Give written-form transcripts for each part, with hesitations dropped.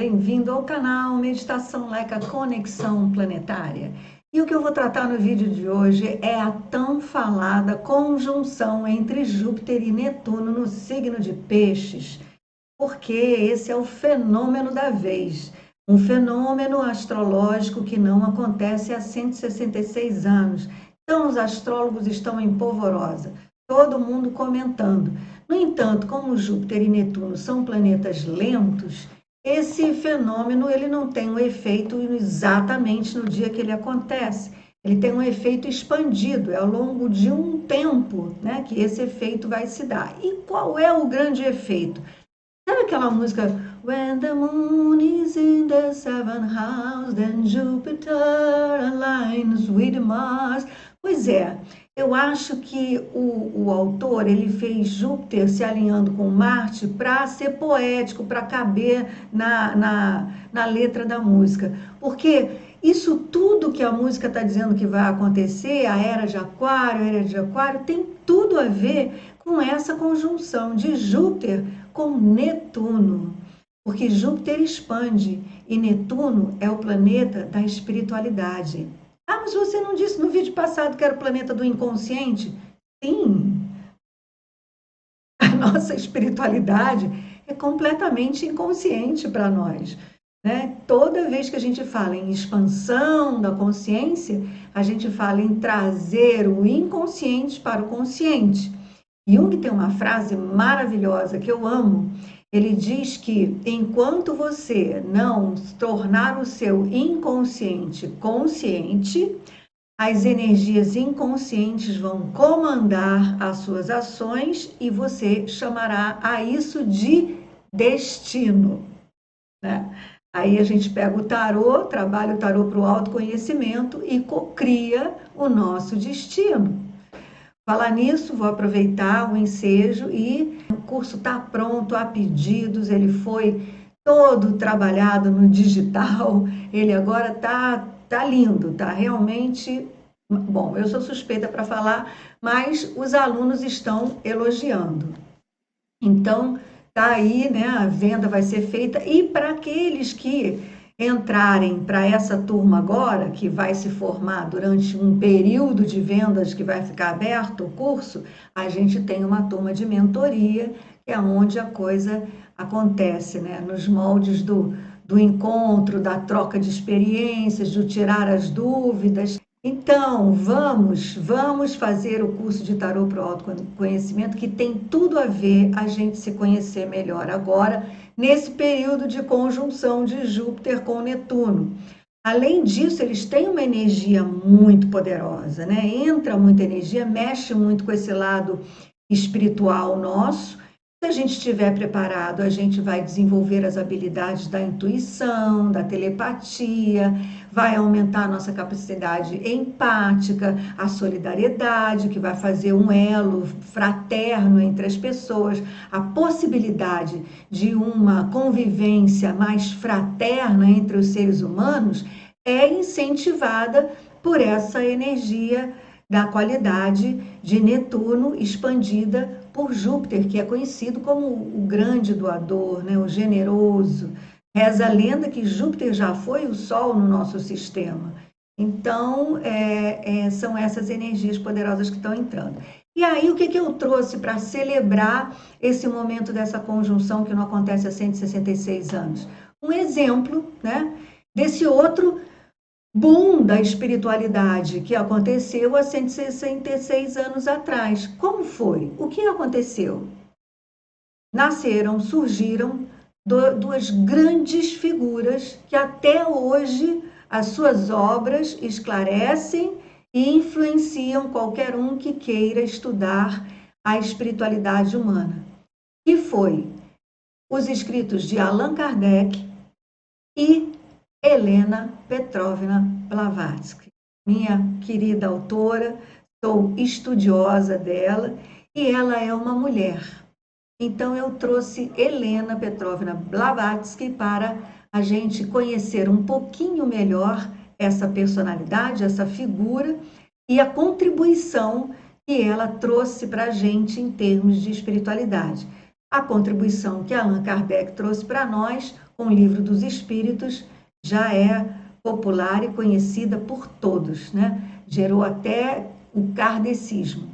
bem-vindo ao canal Meditação Laica Conexão Planetária. E o que eu vou tratar no vídeo de hoje é a tão falada conjunção entre Júpiter e Netuno no signo de Peixes, porque esse é o fenômeno da vez, um fenômeno astrológico que não acontece há 166 anos. Então, os astrólogos estão em polvorosa, todo mundo comentando. No entanto, como Júpiter e Netuno são planetas lentos, esse fenômeno ele não tem um efeito exatamente no dia que ele acontece. Ele tem um efeito expandido, é ao longo de um tempo, né, que esse efeito vai se dar. E qual é o grande efeito? Sabe aquela música When the moon is in the seventh house, then Jupiter aligns with Mars. Pois é, eu acho que o autor ele fez Júpiter se alinhando com Marte para ser poético, para caber na letra da música. Porque isso tudo que a música está dizendo que vai acontecer, a era de Aquário, tem tudo a ver com essa conjunção de Júpiter com Netuno. Porque Júpiter expande e Netuno é o planeta da espiritualidade. Ah, mas você não disse no vídeo passado que era o planeta do inconsciente? Sim, a nossa espiritualidade é completamente inconsciente para nós, né? Toda vez que a gente fala em expansão da consciência, a gente fala em trazer o inconsciente para o consciente. Jung tem uma frase maravilhosa que eu amo. Ele diz que enquanto você não tornar o seu inconsciente consciente, as energias inconscientes vão comandar as suas ações e você chamará a isso de destino, né? Aí a gente pega o tarô, trabalha o tarô para o autoconhecimento e cocria o nosso destino. Falar nisso, vou aproveitar o ensejo e o curso está pronto, há pedidos, ele foi todo trabalhado no digital, ele agora tá lindo, tá realmente bom. Eu sou suspeita para falar, mas os alunos estão elogiando. Então, tá aí, né? A venda vai ser feita e para aqueles que entrarem para essa turma agora, que vai se formar durante um período de vendas que vai ficar aberto o curso, a gente tem uma turma de mentoria, que é onde a coisa acontece, né? Nos moldes do encontro, da troca de experiências, do tirar as dúvidas. Então, vamos fazer o curso de tarô para o autoconhecimento, que tem tudo a ver a gente se conhecer melhor agora, nesse período de conjunção de Júpiter com Netuno. Além disso, eles têm uma energia muito poderosa, né? Entra muita energia, mexe muito com esse lado espiritual nosso. Se a gente estiver preparado, a gente vai desenvolver as habilidades da intuição, da telepatia, vai aumentar a nossa capacidade empática, a solidariedade, que vai fazer um elo fraterno entre as pessoas, a possibilidade de uma convivência mais fraterna entre os seres humanos é incentivada por essa energia da qualidade de Netuno expandida por Júpiter, que é conhecido como o grande doador, né, o generoso. Reza a lenda que Júpiter já foi o Sol no nosso sistema. Então, são essas energias poderosas que estão entrando. E aí, o que eu trouxe para celebrar esse momento dessa conjunção que não acontece há 166 anos? Um exemplo, né, desse outro boom da espiritualidade que aconteceu há 166 anos atrás. Como foi? O que aconteceu? Surgiram duas grandes figuras que até hoje as suas obras esclarecem e influenciam qualquer um que queira estudar a espiritualidade humana. Que foi os escritos de Allan Kardec e Helena Petrovna Blavatsky, minha querida autora, sou estudiosa dela e ela é uma mulher. Então eu trouxe Helena Petrovna Blavatsky para a gente conhecer um pouquinho melhor essa personalidade, essa figura e a contribuição que ela trouxe para a gente em termos de espiritualidade. A contribuição que Allan Kardec trouxe para nós com o Livro dos Espíritos já é popular e conhecida por todos, né? Gerou até o kardecismo.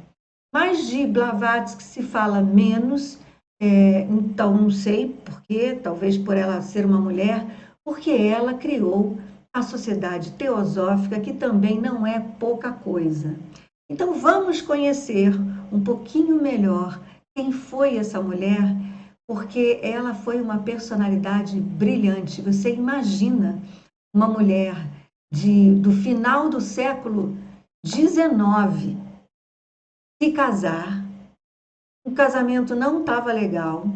Mas de Blavatsky se fala menos, então não sei por quê, talvez por ela ser uma mulher, porque ela criou a Sociedade Teosófica, que também não é pouca coisa. Então vamos conhecer um pouquinho melhor quem foi essa mulher, porque ela foi uma personalidade brilhante. Você imagina uma mulher do final do século XIX se casar, o casamento não estava legal,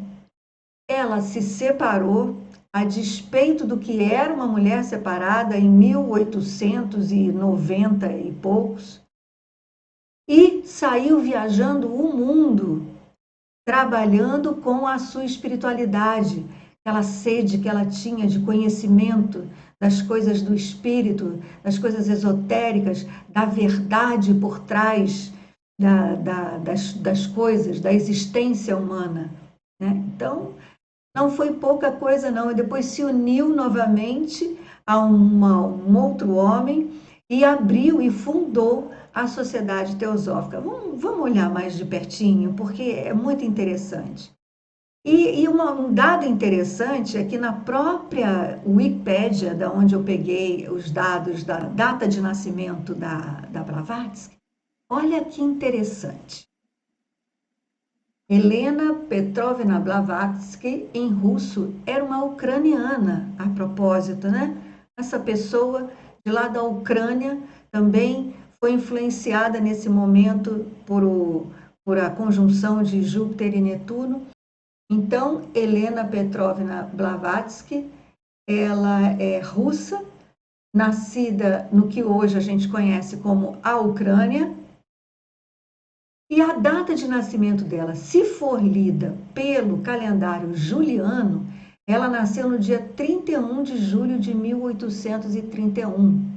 ela se separou a despeito do que era uma mulher separada em 1890 e poucos, e saiu viajando o mundo, trabalhando com a sua espiritualidade, aquela sede que ela tinha de conhecimento das coisas do espírito, das coisas esotéricas, da verdade por trás das coisas, da existência humana, né? Então, não foi pouca coisa, não. E depois se uniu novamente a um outro homem e abriu e fundou a Sociedade Teosófica. Vamos olhar mais de pertinho, porque é muito interessante. E um dado interessante é que na própria Wikipédia, da onde eu peguei os dados da data de nascimento da Blavatsky, olha que interessante. Helena Petrovna Blavatsky, em russo, era uma ucraniana, a propósito, né? Essa pessoa de lá da Ucrânia também foi influenciada nesse momento por a conjunção de Júpiter e Netuno. Então, Helena Petrovna Blavatsky, ela é russa, nascida no que hoje a gente conhece como a Ucrânia, e a data de nascimento dela, se for lida pelo calendário juliano, ela nasceu no dia 31 de julho de 1831.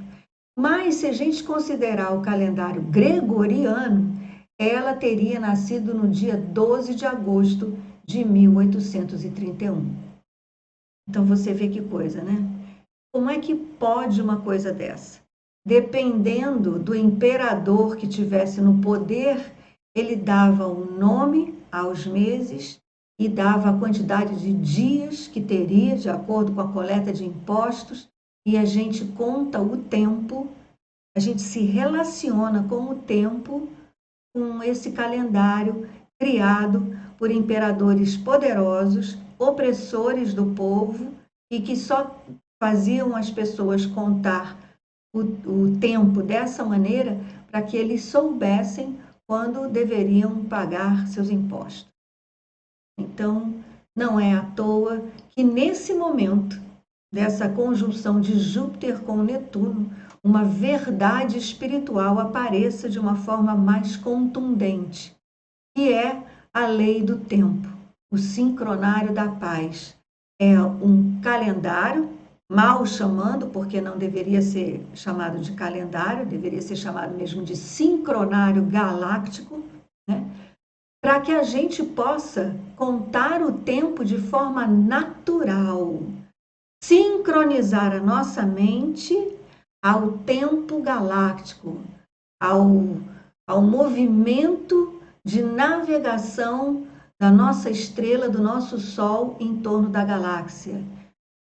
Mas, se a gente considerar o calendário gregoriano, ela teria nascido no dia 12 de agosto de 1831. Então, você vê que coisa, né? Como é que pode uma coisa dessa? Dependendo do imperador que tivesse no poder, ele dava o nome aos meses e dava a quantidade de dias que teria, de acordo com a coleta de impostos, e a gente conta o tempo, a gente se relaciona com o tempo, com esse calendário criado por imperadores poderosos, opressores do povo, e que só faziam as pessoas contar o tempo dessa maneira para que eles soubessem quando deveriam pagar seus impostos. Então, não é à toa que nesse momento dessa conjunção de Júpiter com Netuno, uma verdade espiritual apareça de uma forma mais contundente, que é a lei do tempo, o sincronário da paz. É um calendário, mal chamando, porque não deveria ser chamado de calendário, deveria ser chamado mesmo de sincronário galáctico, né? Para que a gente possa contar o tempo de forma natural, sincronizar a nossa mente ao tempo galáctico, ao movimento de navegação da nossa estrela, do nosso Sol em torno da galáxia,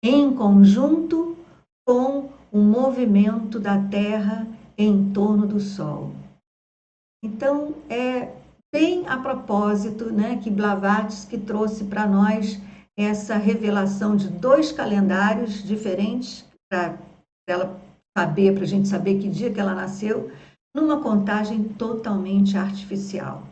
em conjunto com o movimento da Terra em torno do Sol. Então, é bem a propósito, né, que Blavatsky trouxe para nós essa revelação de dois calendários diferentes para ela saber, para a gente saber que dia que ela nasceu, numa contagem totalmente artificial.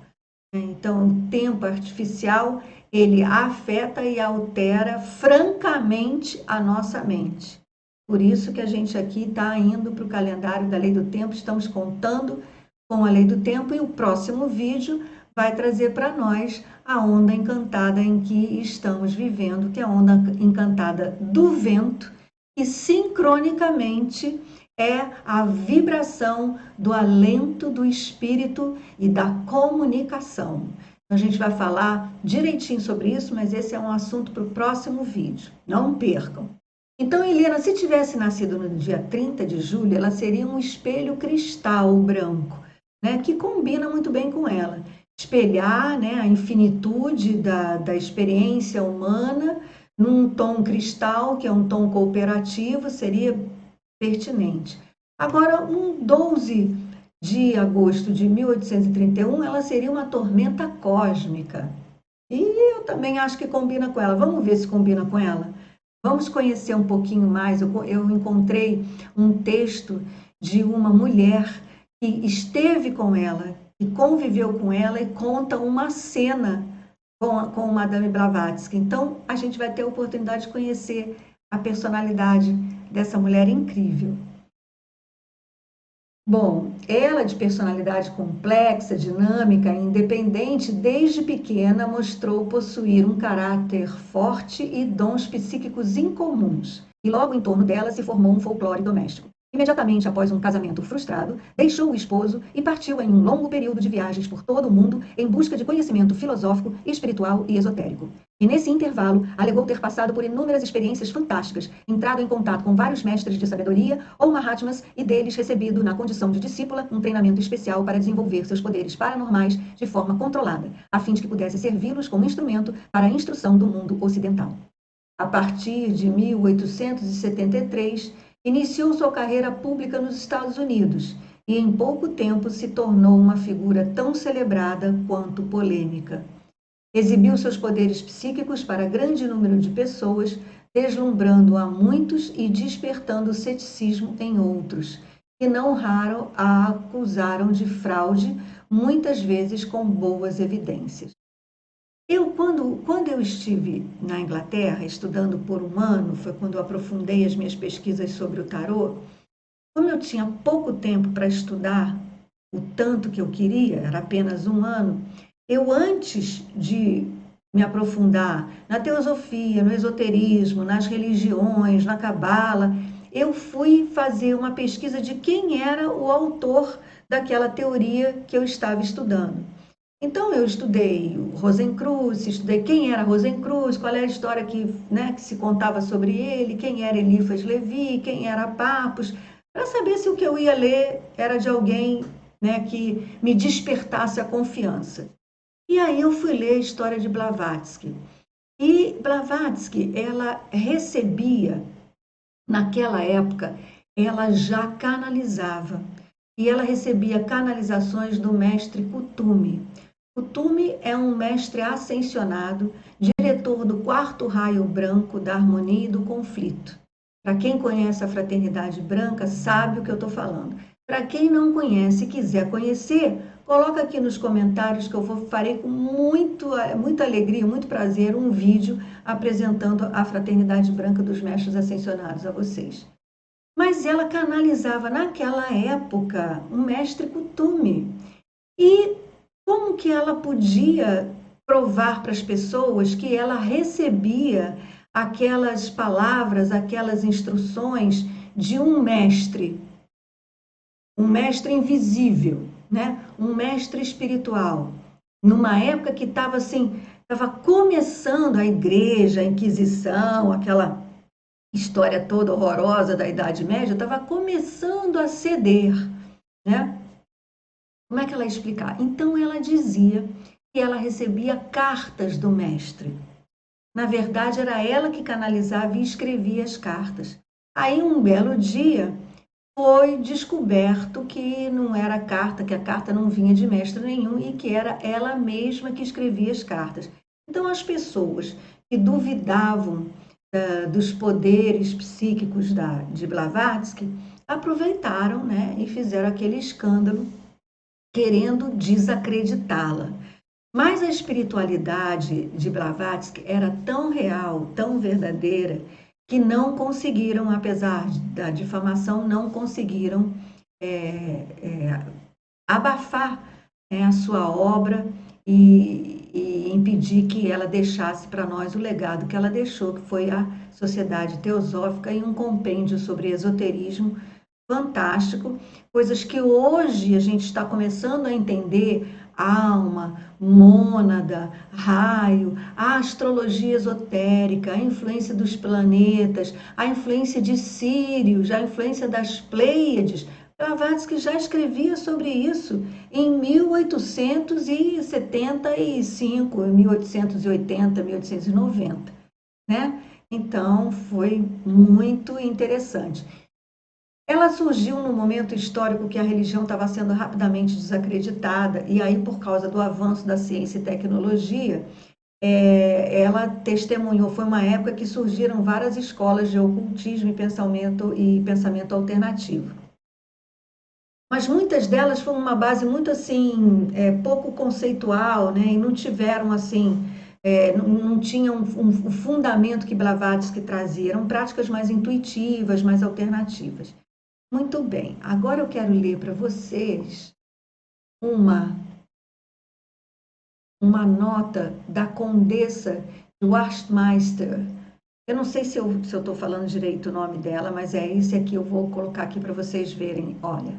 Então, o tempo artificial, ele afeta e altera francamente a nossa mente. Por isso que a gente aqui está indo para o calendário da Lei do Tempo, estamos contando com a Lei do Tempo, e o próximo vídeo vai trazer para nós a onda encantada em que estamos vivendo, que é a onda encantada do vento, e sincronicamente é a vibração do alento do espírito e da comunicação. A gente vai falar direitinho sobre isso, mas esse é um assunto para o próximo vídeo. Não percam! Então, Helena, se tivesse nascido no dia 30 de julho, ela seria um espelho cristal branco, né, que combina muito bem com ela. Espelhar, né, a infinitude da experiência humana num tom cristal, que é um tom cooperativo, seria pertinente. Agora, um 12 de agosto de 1831, ela seria uma tormenta cósmica. E eu também acho que combina com ela. Vamos ver se combina com ela? Vamos conhecer um pouquinho mais. Eu encontrei um texto de uma mulher que esteve com ela, que conviveu com ela e conta uma cena com Madame Blavatsky. Então, a gente vai ter a oportunidade de conhecer a personalidade dessa mulher incrível. Bom, ela de personalidade complexa, dinâmica e independente, desde pequena mostrou possuir um caráter forte e dons psíquicos incomuns. E logo em torno dela se formou um folclore doméstico. Imediatamente após um casamento frustrado, deixou o esposo e partiu em um longo período de viagens por todo o mundo em busca de conhecimento filosófico, espiritual e esotérico. E nesse intervalo, alegou ter passado por inúmeras experiências fantásticas, entrado em contato com vários mestres de sabedoria ou mahatmas e deles recebido, na condição de discípula, um treinamento especial para desenvolver seus poderes paranormais de forma controlada, a fim de que pudesse servi-los como instrumento para a instrução do mundo ocidental. A partir de 1873, iniciou sua carreira pública nos Estados Unidos e em pouco tempo se tornou uma figura tão celebrada quanto polêmica. Exibiu seus poderes psíquicos para grande número de pessoas, deslumbrando a muitos e despertando ceticismo em outros, que não raro a acusaram de fraude, muitas vezes com boas evidências. Quando eu estive na Inglaterra, estudando por um ano, foi quando eu aprofundei as minhas pesquisas sobre o tarô. Como eu tinha pouco tempo para estudar o tanto que eu queria, era apenas um ano, eu, antes de me aprofundar na teosofia, no esoterismo, nas religiões, na cabala, eu fui fazer uma pesquisa de quem era o autor daquela teoria que eu estava estudando. Então, eu estudei o Rosencruz, estudei quem era Rosencruz, qual era a história que se contava sobre ele, quem era Eliphas Levi, quem era Papos, para saber se o que eu ia ler era de alguém, né, que me despertasse a confiança. E aí eu fui ler a história de Blavatsky. E Blavatsky, ela recebia, naquela época, ela já canalizava. E ela recebia canalizações do mestre Kuthumi. Kuthumi é um mestre ascensionado, diretor do quarto raio branco da harmonia e do conflito. Para quem conhece a Fraternidade Branca, sabe o que eu estou falando. Para quem não conhece e quiser conhecer, coloca aqui nos comentários que eu farei com muita alegria, muito prazer, um vídeo apresentando a Fraternidade Branca dos Mestres Ascensionados a vocês. Mas ela canalizava naquela época um mestre Kuthumi. E como que ela podia provar para as pessoas que ela recebia aquelas palavras, aquelas instruções de um mestre invisível, né? Um mestre espiritual, numa época que estava começando a igreja, a Inquisição, aquela história toda horrorosa da Idade Média, estava começando a ceder, né? Como é que ela ia explicar? Então ela dizia que ela recebia cartas do mestre. Na verdade, era ela que canalizava e escrevia as cartas. Aí, um belo dia, foi descoberto que não era carta, que a carta não vinha de mestre nenhum e que era ela mesma que escrevia as cartas. Então, as pessoas que duvidavam dos poderes psíquicos de Blavatsky aproveitaram, né, e fizeram aquele escândalo querendo desacreditá-la. Mas a espiritualidade de Blavatsky era tão real, tão verdadeira, que não conseguiram, apesar da difamação, não conseguiram abafar, a sua obra e impedir que ela deixasse para nós o legado que ela deixou, que foi a Sociedade Teosófica e um compêndio sobre esoterismo fantástico, coisas que hoje a gente está começando a entender, alma, mônada, raio, a astrologia esotérica, a influência dos planetas, a influência de Sírius, a influência das Pleiades. Blavatsky já escrevia sobre isso em 1875, 1880, 1890, né? Então, foi muito interessante. Ela surgiu num momento histórico que a religião estava sendo rapidamente desacreditada, e aí, por causa do avanço da ciência e tecnologia, ela testemunhou, foi uma época que surgiram várias escolas de ocultismo e pensamento alternativo. Mas muitas delas foram uma base muito assim, pouco conceitual, né? E não tiveram assim, não tinham um fundamento que Blavatsky trazia, eram práticas mais intuitivas, mais alternativas. Muito bem, agora eu quero ler para vocês uma, uma nota da Condessa de Wachtmeister. Eu não sei se eu estou falando direito o nome dela, mas é esse aqui, eu vou colocar aqui para vocês verem. Olha,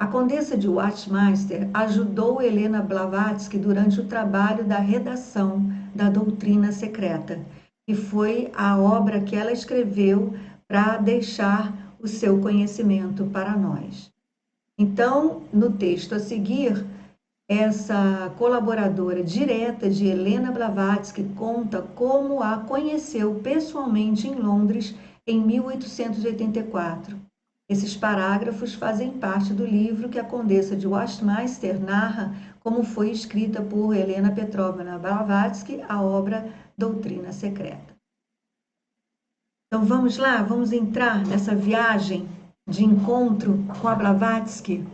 a Condessa de Wachtmeister ajudou Helena Blavatsky durante o trabalho da redação da Doutrina Secreta, que foi a obra que ela escreveu para deixar o seu conhecimento para nós. Então, no texto a seguir, essa colaboradora direta de Helena Blavatsky conta como a conheceu pessoalmente em Londres em 1884. Esses parágrafos fazem parte do livro que a Condessa de Westminster narra como foi escrita por Helena Petrovna Blavatsky, a obra Doutrina Secreta. Então vamos lá, vamos entrar nessa viagem de encontro com a Blavatsky.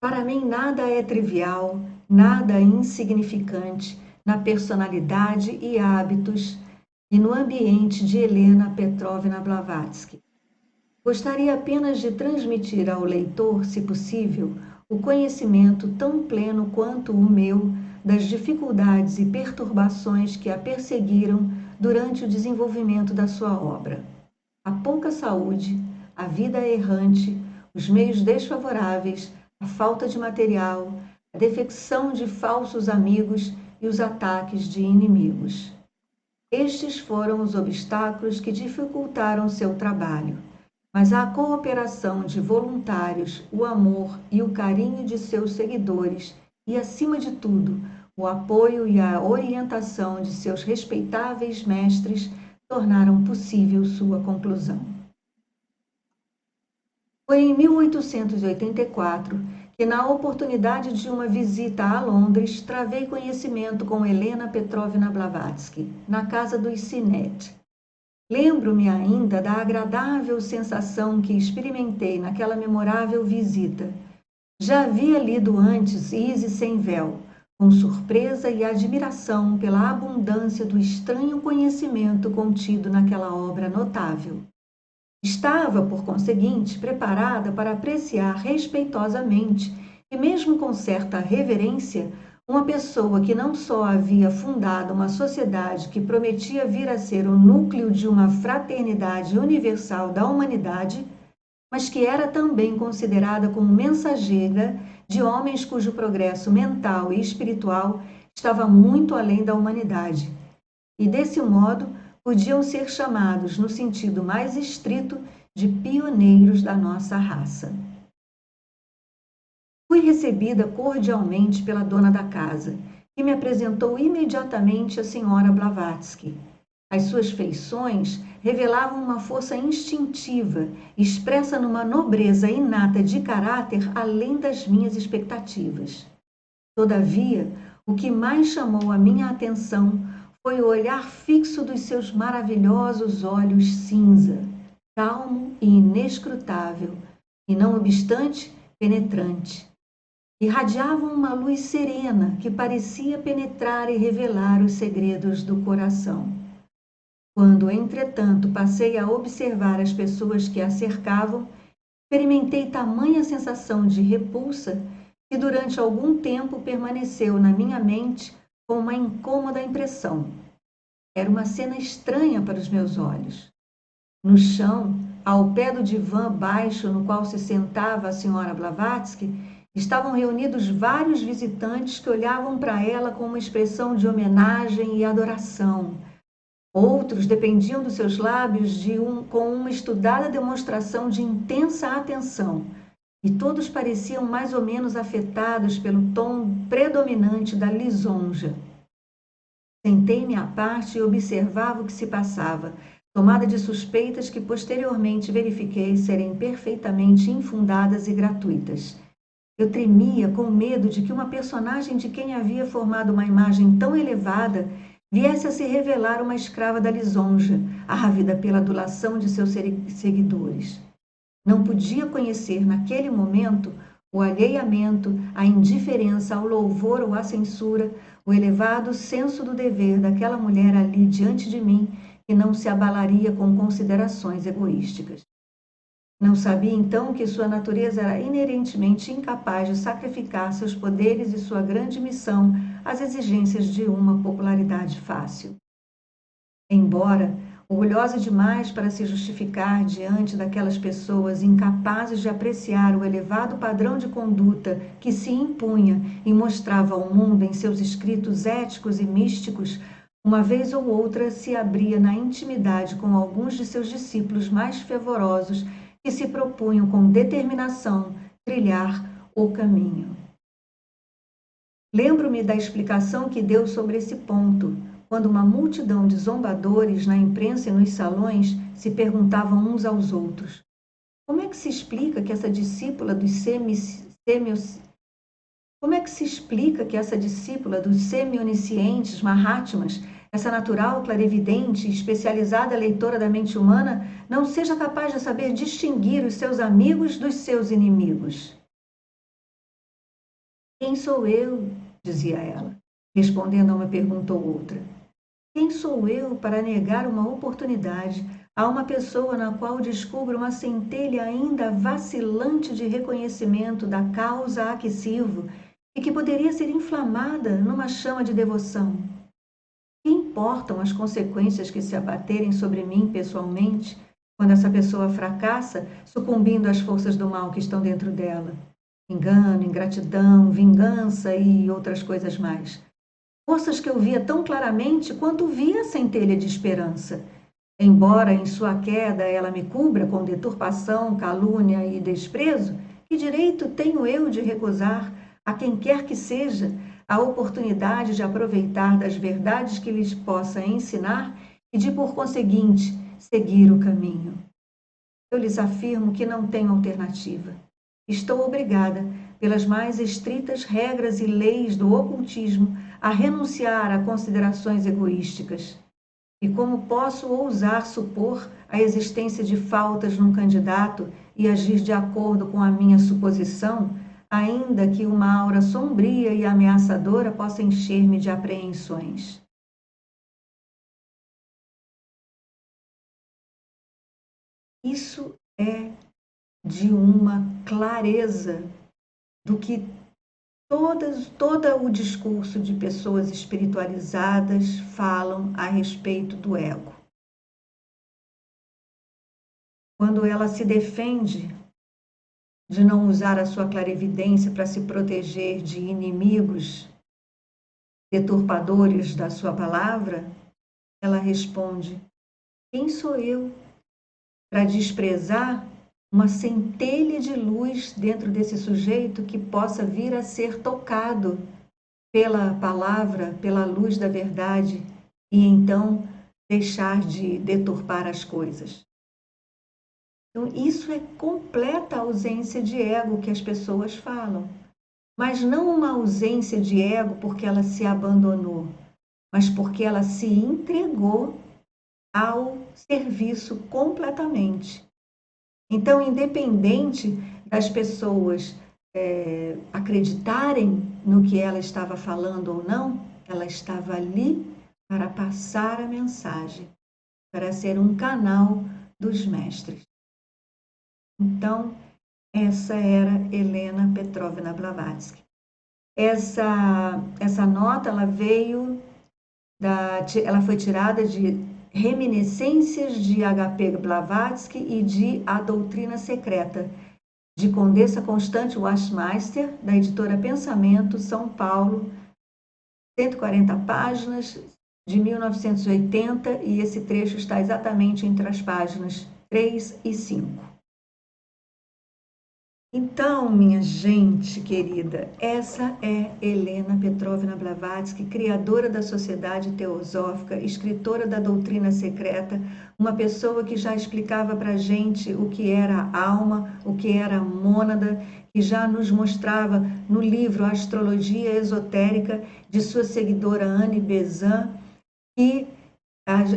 Para mim, nada é trivial, nada insignificante na personalidade e hábitos e no ambiente de Helena Petrovna Blavatsky. Gostaria apenas de transmitir ao leitor, se possível, o conhecimento tão pleno quanto o meu das dificuldades e perturbações que a perseguiram durante o desenvolvimento da sua obra. A pouca saúde, a vida errante, os meios desfavoráveis, a falta de material, a defecção de falsos amigos e os ataques de inimigos. Estes foram os obstáculos que dificultaram seu trabalho, mas a cooperação de voluntários, o amor e o carinho de seus seguidores e, acima de tudo, o apoio e a orientação de seus respeitáveis mestres tornaram possível sua conclusão. Foi em 1884 que, na oportunidade de uma visita a Londres, travei conhecimento com Helena Petrovna Blavatsky, na casa dos Sinet. Lembro-me ainda da agradável sensação que experimentei naquela memorável visita. Já havia lido antes Ise sem véu, com surpresa e admiração pela abundância do estranho conhecimento contido naquela obra notável. Estava, por conseguinte, preparada para apreciar respeitosamente e mesmo com certa reverência uma pessoa que não só havia fundado uma sociedade que prometia vir a ser o núcleo de uma fraternidade universal da humanidade, mas que era também considerada como mensageira de homens cujo progresso mental e espiritual estava muito além da humanidade. E, desse modo, podiam ser chamados, no sentido mais estrito, de pioneiros da nossa raça. Fui recebida cordialmente pela dona da casa, que me apresentou imediatamente a senhora Blavatsky. As suas feições revelavam uma força instintiva, expressa numa nobreza inata de caráter além das minhas expectativas. Todavia, o que mais chamou a minha atenção foi o olhar fixo dos seus maravilhosos olhos cinza, calmo e inescrutável, e não obstante penetrante. Irradiavam uma luz serena que parecia penetrar e revelar os segredos do coração. Quando, entretanto, passei a observar as pessoas que a cercavam, experimentei tamanha sensação de repulsa que durante algum tempo permaneceu na minha mente com uma incômoda impressão. Era uma cena estranha para os meus olhos. No chão, ao pé do divã baixo no qual se sentava a senhora Blavatsky, estavam reunidos vários visitantes que olhavam para ela com uma expressão de homenagem e adoração. Outros dependiam dos seus lábios com uma estudada demonstração de intensa atenção, e todos pareciam mais ou menos afetados pelo tom predominante da lisonja. Sentei-me à parte e observava o que se passava, tomada de suspeitas que posteriormente verifiquei serem perfeitamente infundadas e gratuitas. Eu tremia com medo de que uma personagem de quem havia formado uma imagem tão elevada viesse a se revelar uma escrava da lisonja, ávida pela adulação de seus seguidores. Não podia conhecer, naquele momento, o alheiamento, a indiferença ao louvor ou à censura, o elevado senso do dever daquela mulher ali diante de mim, que não se abalaria com considerações egoísticas. Não sabia então que sua natureza era inerentemente incapaz de sacrificar seus poderes e sua grande missão às exigências de uma popularidade fácil. Embora orgulhosa demais para se justificar diante daquelas pessoas incapazes de apreciar o elevado padrão de conduta que se impunha e mostrava ao mundo em seus escritos éticos e místicos, uma vez ou outra se abria na intimidade com alguns de seus discípulos mais fervorosos que se propunham com determinação trilhar o caminho. Lembro-me da explicação que deu sobre esse ponto, quando uma multidão de zombadores na imprensa e nos salões se perguntavam uns aos outros: como é que se explica que essa discípula dos semi-oniscientes Mahatmas, essa natural clarividente e especializada leitora da mente humana, não seja capaz de saber distinguir os seus amigos dos seus inimigos? Quem sou eu? Dizia ela, respondendo a uma pergunta ou outra. Quem sou eu para negar uma oportunidade a uma pessoa na qual descubro uma centelha ainda vacilante de reconhecimento da causa a que sirvo e que poderia ser inflamada numa chama de devoção? Que importam as consequências que se abaterem sobre mim pessoalmente quando essa pessoa fracassa, sucumbindo às forças do mal que estão dentro dela? Engano, ingratidão, vingança e outras coisas mais. Forças que eu via tão claramente quanto via a centelha de esperança. Embora em sua queda ela me cubra com deturpação, calúnia e desprezo, que direito tenho eu de recusar, a quem quer que seja, a oportunidade de aproveitar das verdades que lhes possa ensinar e de, por conseguinte, seguir o caminho? Eu lhes afirmo que não tenho alternativa. Estou obrigada, pelas mais estritas regras e leis do ocultismo, a renunciar a considerações egoísticas. E como posso ousar supor a existência de faltas num candidato e agir de acordo com a minha suposição, ainda que uma aura sombria e ameaçadora possa encher-me de apreensões? Isso é de uma clareza do que todo o discurso de pessoas espiritualizadas falam a respeito do ego. Quando ela se defende de não usar a sua clarividência para se proteger de inimigos deturpadores da sua palavra, ela responde: quem sou eu para desprezar uma centelha de luz dentro desse sujeito que possa vir a ser tocado pela palavra, pela luz da verdade, e então deixar de deturpar as coisas? Então, isso é completa ausência de ego que as pessoas falam, mas não uma ausência de ego porque ela se abandonou, mas porque ela se entregou ao serviço completamente. Então, independente das pessoas acreditarem no que ela estava falando ou não, ela estava ali para passar a mensagem, para ser um canal dos mestres. Então, essa era Helena Petrovna Blavatsky. Essa nota ela foi tirada de Reminiscências de H.P. Blavatsky e de A Doutrina Secreta, de Condessa Constante Wachtmeister, da editora Pensamento, São Paulo, 140 páginas, de 1980, e esse trecho está exatamente entre as páginas 3 e 5. Então, minha gente querida, essa é Helena Petrovna Blavatsky, criadora da Sociedade Teosófica, escritora da Doutrina Secreta, uma pessoa que já explicava para a gente o que era a alma, o que era a mônada, que já nos mostrava no livro Astrologia Esotérica, de sua seguidora Anne Besant, que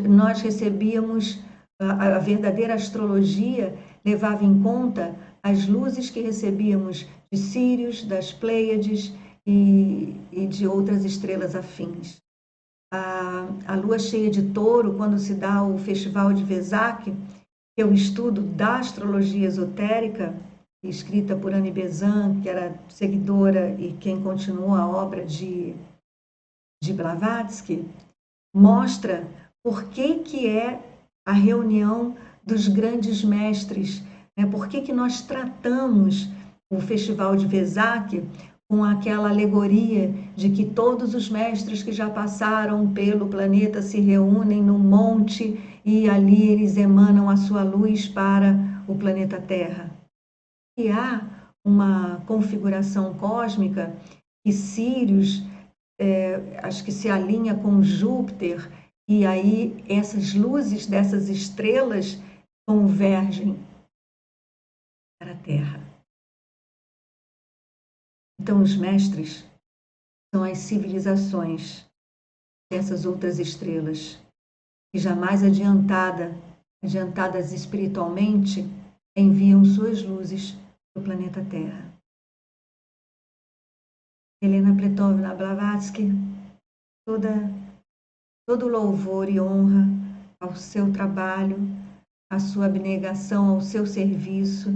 nós recebíamos a verdadeira astrologia, levava em conta as luzes que recebíamos de Sírios, das Pleiades e de outras estrelas afins. A lua cheia de Touro, quando se dá o Festival de Vesak, que é o estudo da astrologia esotérica, escrita por Anne Besant, que era seguidora e quem continuou a obra de Blavatsky, mostra por que é a reunião dos grandes mestres, né? Por que nós tratamos o Festival de Vesak com aquela alegoria de que todos os mestres que já passaram pelo planeta se reúnem no monte e ali eles emanam a sua luz para o planeta Terra. E há uma configuração cósmica que Sírios, acho que se alinha com Júpiter, e aí essas luzes dessas estrelas convergem para a Terra. Então, os mestres são as civilizações dessas outras estrelas, que jamais adiantadas espiritualmente, enviam suas luzes para o planeta Terra. Helena Petrovna Blavatsky, todo louvor e honra ao seu trabalho, à sua abnegação, ao seu serviço,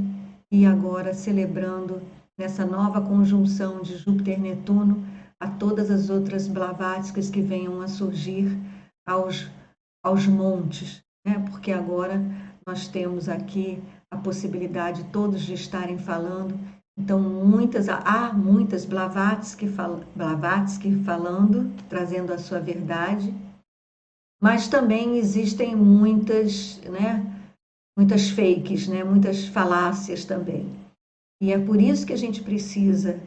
e agora celebrando nessa nova conjunção de Júpiter e Netuno a todas as outras Blavatskys que venham a surgir aos montes, né? Porque agora nós temos aqui a possibilidade todos de estarem falando. Então, há muitas Blavatsky falando, trazendo a sua verdade, mas também existem muitas fakes, né? Muitas falácias também. E é por isso que a gente precisa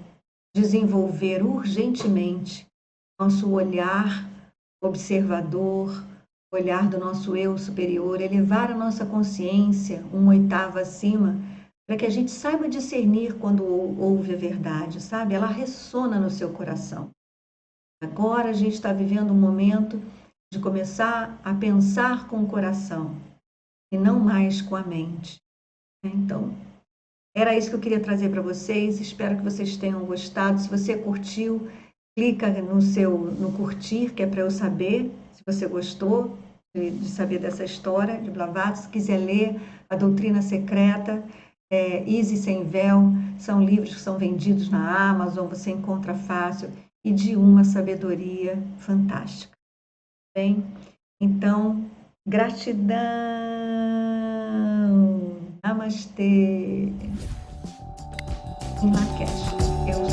desenvolver urgentemente nosso olhar observador, olhar do nosso eu superior, elevar a nossa consciência 1/8 acima, para que a gente saiba discernir quando ouve a verdade, sabe? Ela ressona no seu coração. Agora a gente está vivendo um momento de começar a pensar com o coração e não mais com a mente. Então, era isso que eu queria trazer para vocês. Espero que vocês tenham gostado. Se você curtiu, clica no curtir, que é para eu saber se você gostou de saber dessa história de Blavatsky. Se quiser ler A Doutrina Secreta, Isis Sem Véu, são livros que são vendidos na Amazon, você encontra fácil, e de uma sabedoria fantástica. Bem, então, gratidão. Namastê. Em Lakesh. Eu